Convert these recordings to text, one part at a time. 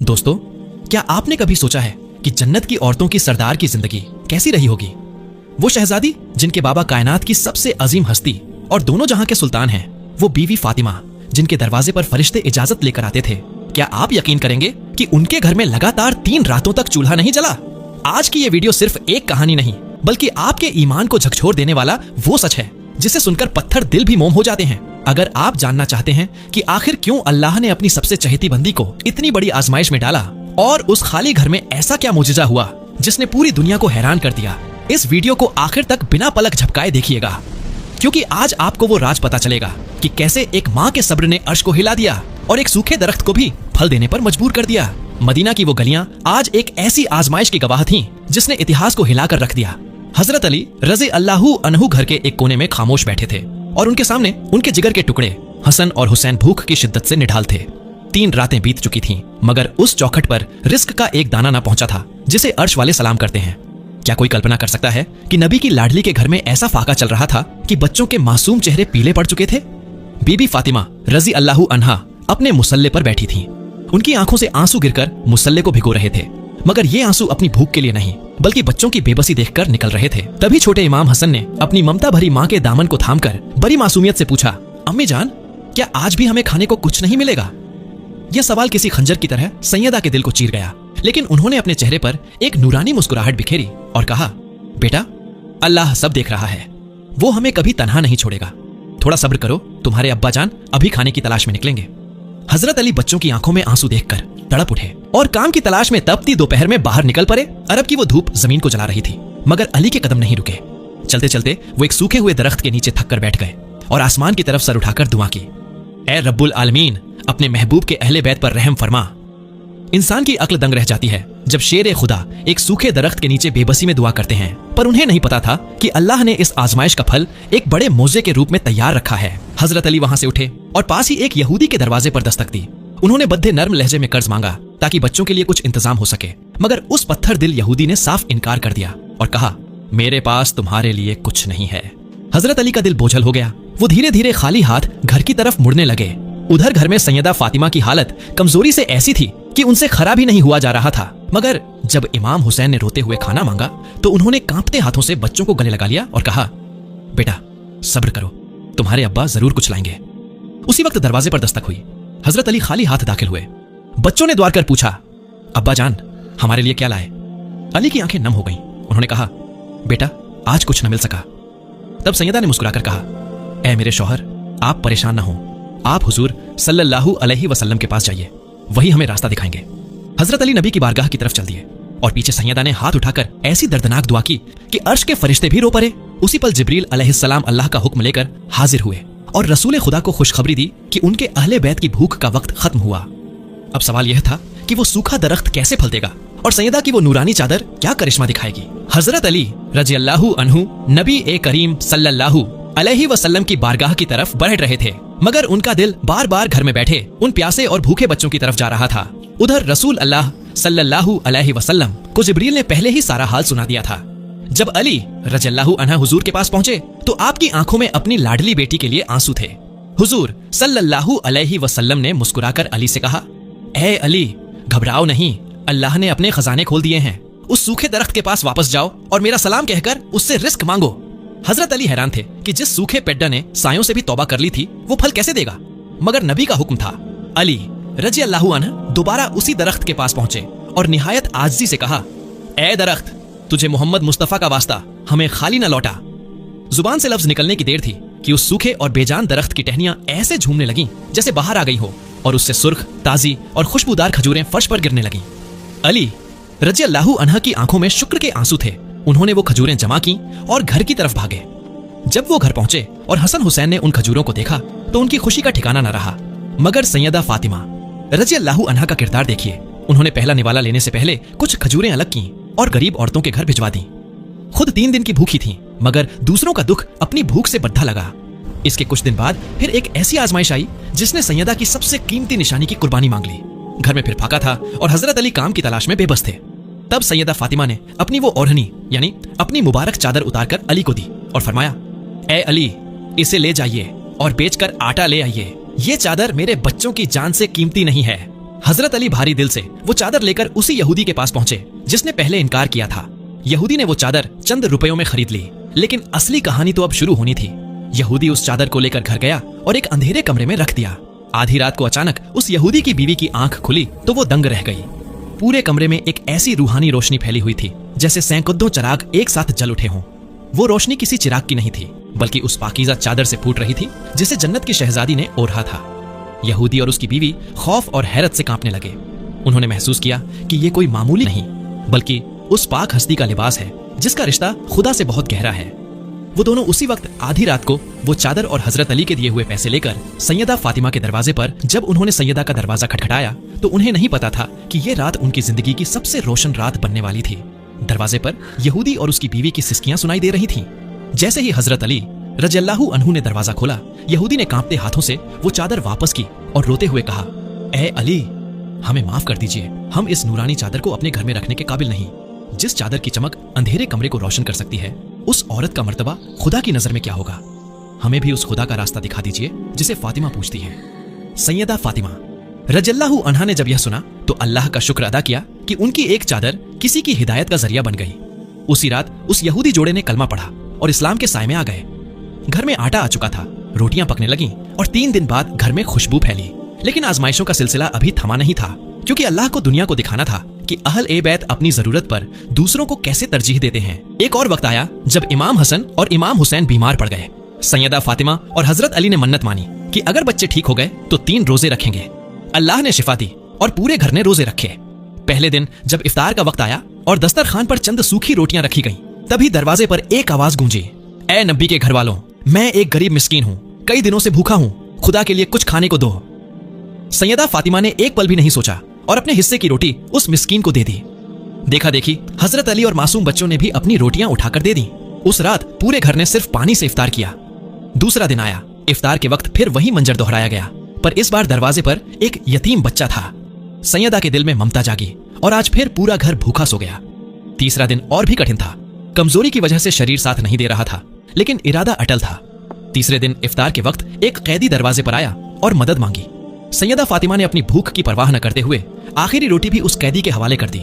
दोस्तों, क्या आपने कभी सोचा है कि जन्नत की औरतों की सरदार की जिंदगी कैसी रही होगी? वो शहजादी जिनके बाबा कायनात की सबसे अजीम हस्ती और दोनों जहां के सुल्तान हैं, वो बीवी फातिमा जिनके दरवाजे पर फरिश्ते इजाजत लेकर आते थे। क्या आप यकीन करेंगे कि उनके घर में लगातार 3 रातों तक चूल्हा नहीं जला? आज की ये वीडियो सिर्फ एक कहानी नहीं, बल्कि आपके ईमान को झकझोर देने वाला वो सच है जिसे सुनकर पत्थर दिल भी मोम हो जाते हैं। अगर आप जानना चाहते हैं कि आखिर क्यों अल्लाह ने अपनी सबसे चहेती बंदी को इतनी बड़ी आजमाइश में डाला और उस खाली घर में ऐसा क्या मुजिजा हुआ जिसने पूरी दुनिया को हैरान कर दिया, इस वीडियो को आखिर तक बिना पलक झपकाए देखिएगा, क्योंकि आज आपको वो राज पता चलेगा कि कैसे एक माँ के सब्र ने अर्श को हिला दिया और एक सूखे दरख्त को भी फल देने पर मजबूर कर दिया। मदीना की वो गलियां आज एक ऐसी आजमाइश की गवाह थीं जिसने इतिहास को हिलाकर रख दिया। हजरत अली रज़ी अल्लाहु अन्हु घर के एक कोने में खामोश बैठे थे और उनके सामने उनके जिगर के टुकड़े हसन और हुसैन भूख की शिद्दत से निढाल थे। 3 रातें बीत चुकी थीं, मगर उस चौखट पर रिस्क का एक दाना ना पहुंचा था जिसे अर्श वाले सलाम करते हैं। क्या कोई कल्पना कर सकता है कि नबी की लाडली के घर में ऐसा फाका चल रहा था कि बच्चों के मासूम चेहरे पीले पड़ चुके थे? बीबी फातिमा रज़ी अल्लाहु अन्हा अपने मुसल्ले पर बैठी थीं। उनकी आंखों से आंसू गिरकर मुसल्ले को भिगो रहे थे, मगर ये आंसू अपनी भूख के लिए नहीं बल्कि बच्चों की बेबसी देखकर निकल रहे थे। तभी छोटे इमाम हसन ने अपनी ममता भरी माँ के दामन को थामकर बड़ी मासूमियत से पूछा, अम्मी जान, क्या आज भी हमें खाने को कुछ नहीं मिलेगा? यह सवाल किसी खंजर की तरह सैयदा के दिल को चीर गया, लेकिन उन्होंने अपने चेहरे पर एक नूरानी मुस्कुराहट बिखेरी और कहा, बेटा, अल्लाह सब देख रहा है, वो हमें कभी तन्हा नहीं छोड़ेगा। थोड़ा सब्र करो, तुम्हारे अब्बा जान अभी खाने की तलाश में निकलेंगे। हजरत अली बच्चों की आंखों में आंसू देखकर तड़प उठे और काम की तलाश में तपती दोपहर में बाहर निकल पड़े। अरब की वो धूप जमीन को जला रही थी, मगर अली के कदम नहीं रुके। चलते चलते वो एक सूखे हुए दरख्त के नीचे थक कर बैठ गए और आसमान की तरफ सर उठाकर दुआ की, ऐ रब्बुल आलमीन, अपने महबूब के अहले बैत पर रहम फरमा। इंसान की अक्ल दंग रह जाती है जब शेर खुदा एक सूखे दरख्त के नीचे बेबसी में दुआ करते हैं, पर उन्हें नहीं पता था कि अल्लाह ने इस आजमाइश का फल एक बड़े मौजे के रूप में तैयार रखा है। हजरत अली वहां से उठे और पास ही एक यहूदी के दरवाजे पर दस्तक दी। उन्होंने बद्दे नर्म लहजे में कर्ज मांगा ताकि बच्चों के लिए कुछ इंतजाम हो सके, मगर उस पत्थर दिल यहूदी ने साफ इनकार कर दिया और कहा, मेरे पास तुम्हारे लिए कुछ नहीं है। हजरत अली का दिल बोझल हो गया। वो धीरे धीरे खाली हाथ घर की तरफ मुड़ने लगे। उधर घर में सैयदा फातिमा की हालत कमजोरी से ऐसी थी कि उनसे खरा भी नहीं हुआ जा रहा था, मगर जब इमाम हुसैन ने रोते हुए खाना मांगा तो उन्होंने कांपते हाथों से बच्चों को गले लगा लिया और कहा, बेटा सब्र करो, तुम्हारे अब्बा जरूर कुछ लाएंगे। उसी वक्त दरवाजे पर दस्तक हुई। हजरत अली खाली हाथ दाखिल हुए। बच्चों ने द्वार कर पूछा, अब्बा जान, हमारे लिए क्या लाए? अली की आंखें नम हो गईं। उन्होंने कहा, बेटा आज कुछ न मिल सका। तब सैयदा ने मुस्कुराकर कहा, ऐ मेरे शौहर, आप परेशान न हो, आप हुजूर सल्लल्लाहु अलैहि वसल्लम के पास जाइए, वही हमें रास्ता दिखाएंगे। हजरत अली नबी की बारगाह की तरफ चल दिए और पीछे सैयदा ने हाथ उठाकर ऐसी दर्दनाक दुआ की कि अर्श के फरिश्ते भी रो पड़े। उसी पल जिब्रील अलैहिस्सलाम अल्लाह का हुक्म लेकर हाजिर हुए और रसूल खुदा को खुशखबरी दी कि उनके अहले बैत की भूख का वक्त खत्म हुआ। अब सवाल यह था कि वो सूखा दरख्त कैसे फल देगा और सैयदा की वो नूरानी चादर क्या करिश्मा दिखाएगी। हजरत अली रज़ी अल्लाहु अन्हु नबी ए करीम सल्लल्लाहु अलैहि वसल्लम की बारगाह की तरफ बढ़ रहे थे, मगर उनका दिल बार बार घर में बैठे उन प्यासे और भूखे बच्चों की तरफ जा रहा था। उधर रसूल अल्लाह सल्लल्लाहु अलैहि वसल्लम को जिब्रील ने पहले ही सारा हाल सुना दिया था। जब अली रज़ियल्लाहु अन्हा हुजूर के पास पहुंचे तो आपकी आंखों में अपनी लाडली बेटी के लिए आंसू थे। हुजूर सल्लल्लाहु अलैहि वसल्लम ने मुस्कुराकर अली से कहा, ऐ अली, घबराओ नहीं, अल्लाह ने अपने खजाने खोल दिए हैं। उस सूखे दरख्त के पास वापस जाओ और मेरा सलाम कहकर उससे रिस्क मांगो। हजरत अली हैरान थे कि जिस सूखे पेड्डा ने सायों से भी तौबा कर ली थी वो फल कैसे देगा, मगर नबी का हुक्म था। अली रज़ियल्लाहु अन्हु दोबारा उसी दरख्त के पास पहुंचे और निहायत आजिज़ी से कहा, ऐ दरख्त, तुझे मोहम्मद मुस्तफा का वास्ता, हमें खाली न लौटा। जुबान से लफ्ज निकलने की देर थी कि उस सूखे और बेजान दरख्त की टहनियां ऐसे झूमने लगीं जैसे बाहर आ गई हो और उससे सुर्ख, ताजी और खुशबूदार खजूरें फर्श पर गिरने लगीं। अली रज़ियल्लाहु अन्हा की आंखों में शुक्र के आंसू थे। उन्होंने वो खजूरें जमा की और घर की तरफ भागे। जब वो घर पहुंचे और हसन हुसैन ने उन खजूरों को देखा तो उनकी खुशी का ठिकाना न रहा, मगर सैयदा फातिमा रज़ियल्लाहु अन्हा का किरदार देखिए। उन्होंने पहला निवाला लेने से पहले कुछ खजूरें अलग की और गरीब औरतों के घर भिजवा दी। खुद 3 दिन की भूखी थीं, मगर दूसरों का दुख अपनी भूख से बद्धा लगा। इसके कुछ दिन बाद फिर एक ऐसी आजमाइश आई जिसने सैयदा की सबसे कीमती निशानी की कुर्बानी मांग ली। घर में फिर फाका था और हजरत अली काम की तलाश में बेबस थे। तब सैयदा फातिमा ने अपनी वो ओढ़नी यानी अपनी मुबारक चादर उतारकर अली को दी और फरमाया, ऐ अली, इसे ले जाइए और बेचकर आटा ले आइए। ये चादर मेरे बच्चों की जान से कीमती नहीं है। हजरत अली भारी दिल से वो चादर लेकर उसी यहूदी के पास पहुंचे जिसने पहले इनकार किया था। यहूदी ने वो चादर चंद रुपयों में खरीद ली, लेकिन असली कहानी तो अब शुरू होनी थी। यहूदी उस चादर को लेकर घर गया और एक अंधेरे कमरे में रख दिया। आधी रात को अचानक उस यहूदी की बीवी की आंख खुली तो वो दंग रह गई। पूरे कमरे में एक ऐसी रूहानी रोशनी फैली हुई थी जैसे सैकड़ों चिराग एक साथ जल उठे हों। वो रोशनी किसी चिराग की नहीं थी, बल्कि उस पाकीज़ा चादर से फूट रही थी जिसे जन्नत की शहजादी ने ओढ़ा था। यहूदी और उसकी बीवी खौफ और हैरत से कांपने लगे। उन्होंने महसूस किया कि ये कोई मामूली नहीं, बल्कि उस पाक हस्ती का लिबास है जिसका रिश्ता खुदा से बहुत गहरा है। वो दोनों उसी वक्त आधी रात को वो चादर और हजरत अली के दिए हुए पैसे लेकर सैयदा फातिमा के दरवाजे पर, जब उन्होंने सैयदा का दरवाजा खटखटाया तो उन्हें नहीं पता था कि ये रात उनकी जिंदगी की सबसे रोशन रात बनने वाली थी। दरवाजे पर यहूदी और उसकी बीवी की सिसकियां सुनाई दे रही थीं। जैसे ही हजरत अली रज़ियल्लाहु अन्हु ने दरवाजा खोला, यहूदी ने कांपते हाथों से वो चादर वापस की और रोते हुए कहा, ए अली, हमें माफ कर दीजिए, हम इस नूरानी चादर को अपने घर में रखने के काबिल नहीं। जिस चादर की चमक अंधेरे कमरे को रोशन कर सकती है, उस औरत का मर्तबा खुदा की नजर में क्या होगा? हमें भी उस खुदा का रास्ता दिखा दीजिए जिसे फातिमा पूछती है। सैयदा फातिमा रज़ियल्लाहु अन्हा ने जब यह सुना तो अल्लाह का शुक्र अदा किया कि उनकी एक चादर किसी की हिदायत का जरिया बन गई। उसी रात उस यहूदी जोड़े ने कलमा पढ़ा और इस्लाम के साए में आ गए। घर में आटा आ चुका था, रोटियां पकने लगीं और 3 दिन बाद घर में खुशबू फैली। लेकिन आजमाइशों का सिलसिला अभी थमा नहीं था, क्योंकि अल्लाह को दुनिया को दिखाना था कि अहल ए बैत अपनी जरूरत पर दूसरों को कैसे तरजीह देते हैं। एक और वक्त आया जब इमाम हसन और इमाम हुसैन बीमार पड़ गए। सैयदा फातिमा और हजरत अली ने मन्नत मानी कि अगर बच्चे ठीक हो गए तो 3 रोजे रखेंगे। अल्लाह ने शिफा दी और पूरे घर ने रोजे रखे। पहले दिन जब इफ्तार का वक्त आया और दस्तरखान पर चंद सूखी रोटियां रखी गईं, तभी दरवाजे पर एक आवाज गूंजी, ए नबी के घर वालों, मैं एक गरीब मिस्कीन हूँ, कई दिनों से भूखा हूँ, खुदा के लिए कुछ खाने को दो। सैयदा फातिमा ने एक पल भी नहीं सोचा और अपने हिस्से की रोटी उस मिस्कीन को दे दी। देखा देखी हजरत अली और मासूम बच्चों ने भी अपनी रोटियां उठाकर दे दी। उस रात पूरे घर ने सिर्फ पानी से इफ्तार किया। दूसरा दिन आया, इफ्तार के वक्त फिर वही मंजर दोहराया गया, पर इस बार दरवाजे पर एक यतीम बच्चा था। सैयदा के दिल में ममता जागी और आज फिर पूरा घर भूखा सो गया। तीसरा दिन और भी कठिन था। कमजोरी की वजह से शरीर साथ नहीं दे रहा था, लेकिन इरादा अटल था। तीसरे दिन इफ्तार के वक्त एक कैदी दरवाजे पर आया और मदद मांगी। सैयदा फातिमा ने अपनी भूख की परवाह न करते हुए आखिरी रोटी भी उस कैदी के हवाले कर दी।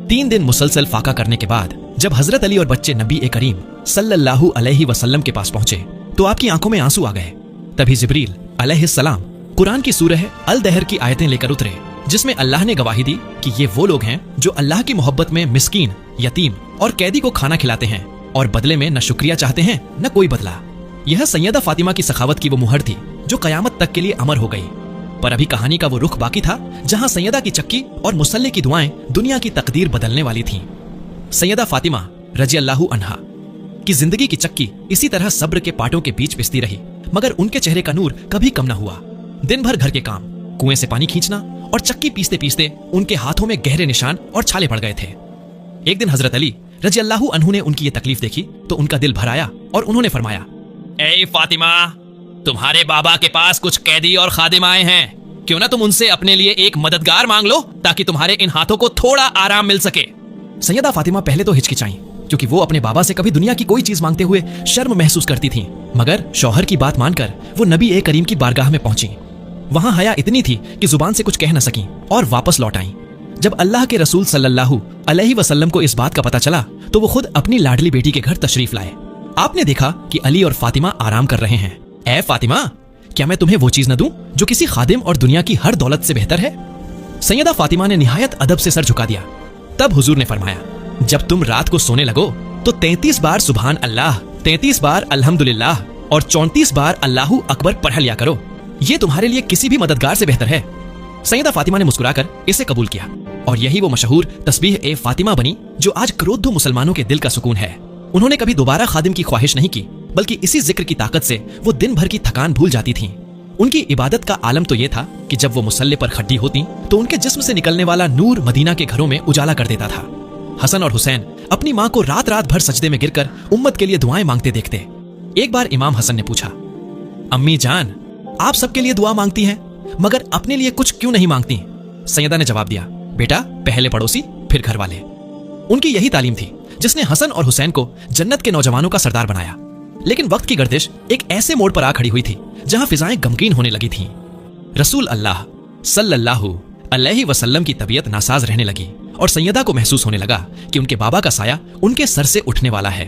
3 दिन मुसलसल फाका करने के बाद जब हजरत अली और बच्चे नबी ए करीम सल्लल्लाहु अलैहि वसल्लम के पास पहुंचे तो आपकी आंखों में आंसू आ गए। तभी जिब्रील अलैहिस्सलाम कुरान की सूरह अल दहर की आयतें लेकर उतरे, जिसमें अल्लाह ने गवाही दी कि ये वो लोग हैं जो अल्लाह की मोहब्बत में मिस्कीन, यतीम और कैदी को खाना खिलाते हैं और बदले में न शुक्रिया चाहते हैं न कोई बदला। यह सैयदा फातिमा की सखावत की वो मुहर थी जो कयामत तक के लिए अमर हो गई। पर अभी कहानी का वो रुख बाकी था जहां सैयदा की चक्की और मुसल्ले की दुआएं दुनिया की तकदीर बदलने वाली थीं। सैयदा फातिमा रज़ियल्लाहु अन्हा की जिंदगी की चक्की इसी तरह सब्र के पाटों के बीच पिसती रही, मगर उनके चेहरे का नूर कभी कम न हुआ। दिन भर घर के काम, कुएं से पानी खींचना और चक्की पीसते पीसते उनके हाथों में गहरे निशान और छाले पड़ गए थे। एक दिन हजरत अली रज़ियल्लाहु अन्हु ने उनकी ये तकलीफ देखी तो उनका दिल भर आया और उन्होंने फरमाया, ए फातिमा, तुम्हारे बाबा के पास कुछ कैदी और खादिम आए हैं, क्यों ना तुम उनसे अपने लिए एक मददगार मांग लो ताकि तुम्हारे इन हाथों को थोड़ा आराम मिल सके। सैयदा फातिमा पहले तो हिचकिचाईं, क्योंकि वो अपने बाबा से कभी दुनिया की कोई चीज मांगते हुए शर्म महसूस करती थीं, मगर शौहर की बात मानकर वो नबी ए करीम की बारगाह में पहुंची। वहां हया इतनी थी कि जुबान से कुछ कह न सकी और वापस लौट आईं। जब अल्लाह के रसूल सल्लल्लाहु अलैहि वसल्लम को इस बात का पता चला तो वो खुद अपनी लाडली बेटी के घर तशरीफ लाए। आपने देखा कि अली और फातिमा आराम कर रहे हैं। ए फातिमा, क्या मैं तुम्हें वो चीज न दूं जो किसी खादिम और दुनिया की हर दौलत से बेहतर है? सैयदा फातिमा ने निहायत अदब से सर झुका दिया। तब हुजूर ने फरमाया, जब तुम रात को सोने लगो तो 33 बार सुभान अल्लाह, 33 बार अल्हम्दुलिल्लाह और 34 बार अल्लाहु अकबर पढ़ लिया करो। ये तुम्हारे लिए किसी भी मददगार से बेहतर है। सैयदा फातिमा ने मुस्कुराकर इसे कबूल किया और यही वो मशहूर तस्बीह ए फातिमा बनी जो आज करोड़ों मुसलमानों के दिल का सुकून है। उन्होंने कभी दोबारा खादिम की ख्वाहिश नहीं की, बल्कि इसी जिक्र की ताकत से वो दिन भर की थकान भूल जाती थीं। उनकी इबादत का आलम तो ये था कि जब वो मुसल्ले पर खड्डी होती तो उनके जिस्म से निकलने वाला नूर मदीना के घरों में उजाला कर देता था। हसन और हुसैन अपनी माँ को रात रात भर सजदे में गिरकर उम्मत के लिए दुआएं मांगते देखते। एक बार इमाम हसन ने पूछा, अम्मी जान, आप सबके लिए दुआ मांगती हैं मगर अपने लिए कुछ क्यों नहीं मांगती? सैयदा ने जवाब दिया, बेटा, पहले पड़ोसी फिर घर वाले। उनकी यही तालीम थी जिसने हसन और हुसैन को जन्नत के नौजवानों का सरदार बनाया। लेकिन वक्त की गर्दिश एक ऐसे मोड़ पर आ खड़ी हुई थी जहां फिजाएं गमगीन होने लगी थीं। रसूल अल्लाह सल्लल्लाहु अलैहि वसल्लम की तबीयत नासाज रहने लगी और सैयदा को महसूस होने लगा कि उनके बाबा का साया उनके सर से उठने वाला है।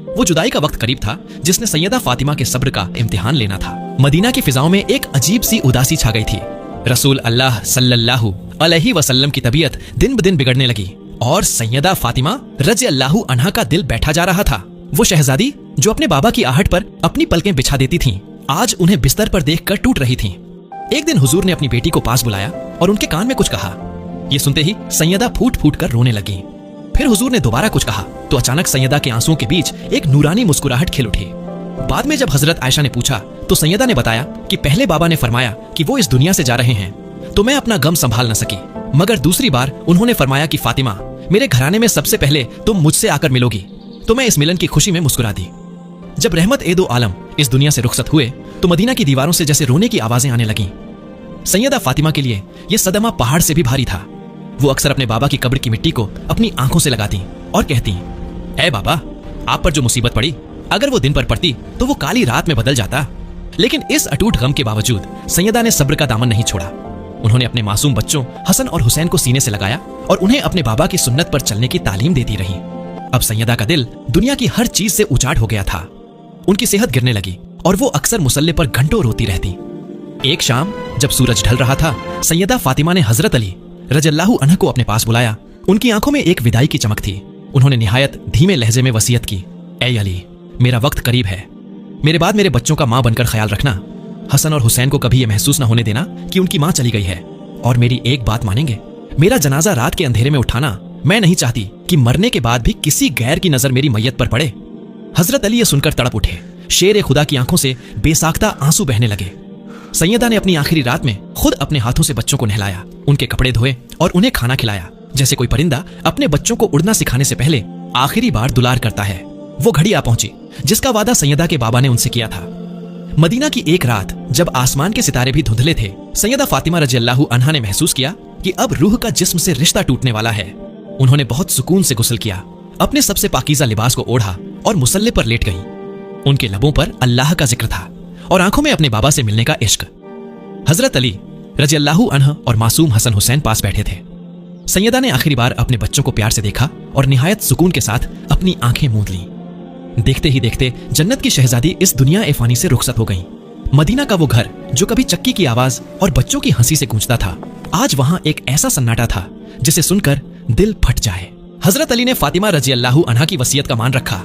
वो जुदाई का वक्त करीब था जिसने सैयदा फातिमा के सब्र का इम्तिहान लेना था। मदीना की फिजाओं में एक अजीब सी उदासी छा गई थी। रसूल अल्लाह सल्लल्लाहु अलैहि वसल्लम की तबीयत दिन ब दिन बिगड़ने लगी और सैयदा फातिमा रज़ियल्लाहु अन्हा का दिल बैठा जा रहा था। वो शहजादी जो अपने बाबा की आहट पर अपनी पलकें बिछा देती थीं, आज उन्हें बिस्तर पर देखकर टूट रही थीं। एक दिन हुजूर ने अपनी बेटी को पास बुलाया और उनके कान में कुछ कहा। ये सुनते ही सैयदा फूट फूट कर रोने लगी। फिर हुजूर ने दोबारा कुछ कहा तो अचानक सैयदा के आंसुओं के बीच एक नूरानी मुस्कुराहट खिल उठी। बाद में जब हजरत आयशा ने पूछा तो सैयदा ने बताया कि पहले बाबा ने फरमाया कि वो इस दुनिया से जा रहे हैं तो मैं अपना गम संभाल न सकी, मगर दूसरी बार उन्होंने फरमाया कि फातिमा, मेरे घराने में सबसे पहले तुम मुझसे आकर मिलोगी, तो मैं इस मिलन की खुशी में मुस्कुरा दी। जब रहमत ए दो आलम इस दुनिया से रुखसत हुए तो मदीना की दीवारों से जैसे रोने की आवाजें आने लगीं। सैयदा फातिमा के लिए यह सदमा पहाड़ से भी भारी था। वो अक्सर अपने बाबा की कब्र की मिट्टी को अपनी आंखों से लगाती और कहती, ऐ बाबा, आप पर जो मुसीबत पड़ी, अगर वो दिन पर पड़ती तो वो काली रात में बदल जाता। लेकिन इस अटूट गम के बावजूद सैयदा ने सब्र का दामन नहीं छोड़ा। उन्होंने अपने मासूम बच्चों हसन और हुसैन को सीने से लगाया और उन्हें अपने बाबा की सुन्नत पर चलने की तालीम देती रही। अब सैयदा का दिल दुनिया की हर चीज से उचाट हो गया था। उनकी सेहत गिरने लगी और वो अक्सर मुसल्ले पर घंटों रोती रहती। एक शाम जब सूरज ढल रहा था, सैयदा फातिमा ने हजरत अली रज़ियल्लाहु अन्हु को अपने पास बुलाया। उनकी आंखों में एक विदाई की चमक थी। उन्होंने निहायत धीमे लहजे में वसीयत की, ऐ अली, मेरा वक्त करीब है। मेरे बाद मेरे बच्चों का मां बनकर ख्याल रखना। हसन और हुसैन को कभी यह महसूस न होने देना कि उनकी मां चली गई है। और मेरी एक बात मानेंगे, मेरा जनाजा रात के अंधेरे में उठाना मैं नहीं चाहती कि मरने के बाद भी किसी गैर की नजर मेरी मैयत पर पड़े। हजरत अली ये सुनकर तड़प उठे। शेर खुदा की आंखों से बेसाख्ता आंसू बहने लगे। सैयदा ने अपनी आखिरी रात में खुद अपने हाथों से बच्चों को नहलाया, उनके कपड़े धोए और उन्हें खाना खिलाया, जैसे कोई परिंदा अपने बच्चों को उड़ना सिखाने से पहले आखिरी बार दुलार करता है। वो घड़ी आ पहुंची जिसका वादा सैयदा के बाबा ने उनसे किया था। मदीना की एक रात जब आसमान के सितारे भी धुंधले थे, सैयदा फातिमा रज़ियल्लाहु अन्हा ने महसूस किया कि अब रूह का जिस्म से रिश्ता टूटने वाला है। उन्होंने बहुत सुकून से गुस्ल किया, अपने सबसे पाकीज़ा लिबास को ओढ़ा और मुसल्ले पर लेट गईं। उनके लबों पर अल्लाह का जिक्र था और आंखों में अपने बाबा से मिलने का इश्क। हजरत अली रज़ियल्लाहु अन्हु और मासूम हसन हुसैन पास बैठे थे। सैयदा ने आखिरी बार अपने बच्चों को प्यार से देखा और निहायत सुकून के साथ अपनी आंखें मूंद लीं। देखते ही देखते जन्नत की शहजादी इस दुनिया ए फानी से रुखसत हो गईं। मदीना का वो घर जो कभी चक्की की आवाज और बच्चों की हंसी से गूंजता था, आज वहां एक ऐसा सन्नाटा था जिसे सुनकर दिल फट जाए। हजरत अली ने फातिमा रज़ियल्लाहु अन्हा की वसीयत का मान रखा।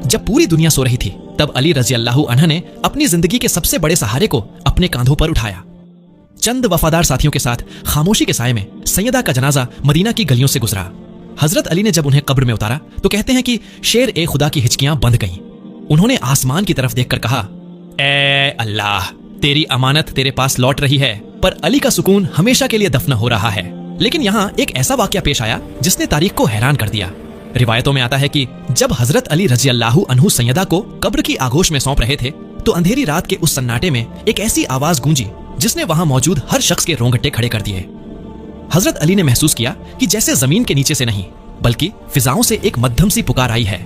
जब पूरी दुनिया सो रही थी, तब अली रज़ियल्लाहु अन्हा ने अपनी जिंदगी के सबसे बड़े सहारे को अपने कांधों पर उठाया। चंद वफादार साथियों के साथ खामोशी के साए में सैयदा का जनाजा मदीना की गलियों से गुजरा। हजरत अली ने जब उन्हें कब्र में उतारा तो कहते हैं कि शेर ए खुदा की हिचकियां बंध गईं। उन्होंने आसमान की तरफ देखकर कहा, ए अल्लाह, तेरी अमानत तेरे पास लौट रही है, पर अली का सुकून हमेशा के लिए दफन हो रहा है। लेकिन यहाँ एक ऐसा वाकया पेश आया जिसने तारीख को हैरान कर दिया। रिवायतों में आता है कि जब हजरत अली रज़ियल्लाहु अन्हु सैयदा को कब्र की आगोश में सौंप रहे थे, तो अंधेरी रात के उस सन्नाटे में एक ऐसी आवाज गूंजी जिसने वहां मौजूद हर शख्स के रोंगटे खड़े कर दिए। हजरत अली ने महसूस किया कि जैसे जमीन के नीचे से नहीं, बल्कि फिजाओं से एक मध्यम सी पुकार आई है।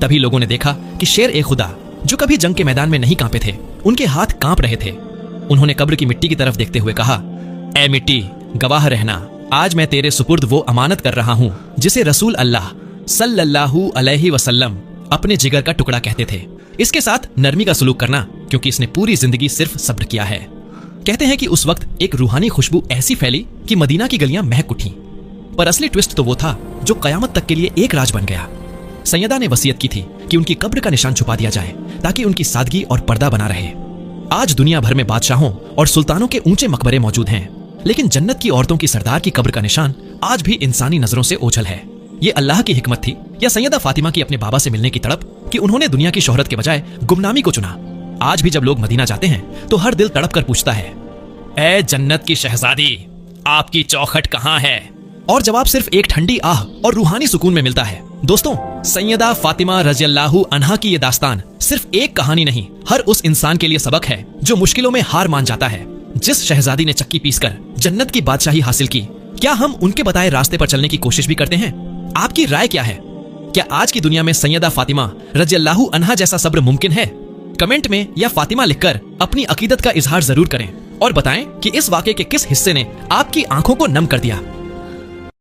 तभी लोगों ने देखा कि शेर ए खुदा, जो कभी जंग के मैदान में नहीं कांपे थे, उनके हाथ कांप रहे थे। उन्होंने कब्र की मिट्टी की तरफ देखते हुए कहा, ए मिट्टी, गवाह रहना, आज मैं तेरे सुपुर्द वो अमानत कर रहा हूँ जिसे रसूल अल्लाह सल्लल्लाहु अलैहि वसल्लम अपने जिगर का टुकड़ा कहते थे। इसके साथ नरमी का सलूक करना, क्योंकि इसने पूरी जिंदगी सिर्फ सब्र किया है। कहते हैं कि उस वक्त एक रूहानी खुशबू ऐसी फैली कि मदीना की गलियां महक उठी। पर असली ट्विस्ट तो वो था जो कयामत तक के लिए एक राज बन गया। सैयदा ने वसीयत की थी कि उनकी कब्र का निशान छुपा दिया जाए ताकि उनकी सादगी और पर्दा बना रहे। आज दुनिया भर में बादशाहों और सुल्तानों के ऊंचे मकबरे मौजूद हैं, लेकिन जन्नत की औरतों की सरदार की कब्र का निशान आज भी इंसानी नजरों से ओझल है। ये अल्लाह की हिकमत थी या सैयदा फातिमा की अपने बाबा से मिलने की तड़प कि उन्होंने दुनिया की शोहरत के बजाय गुमनामी को चुना। आज भी जब लोग मदीना जाते हैं तो हर दिल तड़प कर पूछता है, ए जन्नत की शहजादी, आपकी चौखट कहाँ है? और जवाब सिर्फ एक ठंडी आह और रूहानी सुकून में मिलता है। दोस्तों, सैयदा फातिमा रज़ियल्लाहु अन्हा की ये दास्तान सिर्फ एक कहानी नहीं, हर उस इंसान के लिए सबक है जो मुश्किलों में हार मान जाता है। जिस शहजादी ने चक्की पीसकर जन्नत की बादशाही हासिल की, क्या हम उनके बताए रास्ते पर चलने की कोशिश भी करते हैं? आपकी राय क्या है? क्या आज की दुनिया में सैयदा फातिमा रज़ियल्लाहु अन्हा जैसा सब्र मुमकिन है? कमेंट में या फातिमा लिखकर अपनी अकीदत का इजहार जरूर करें اور بتائیں کہ اس واقعے کے کس حصے نے آپ کی آنکھوں کو نم کر دیا۔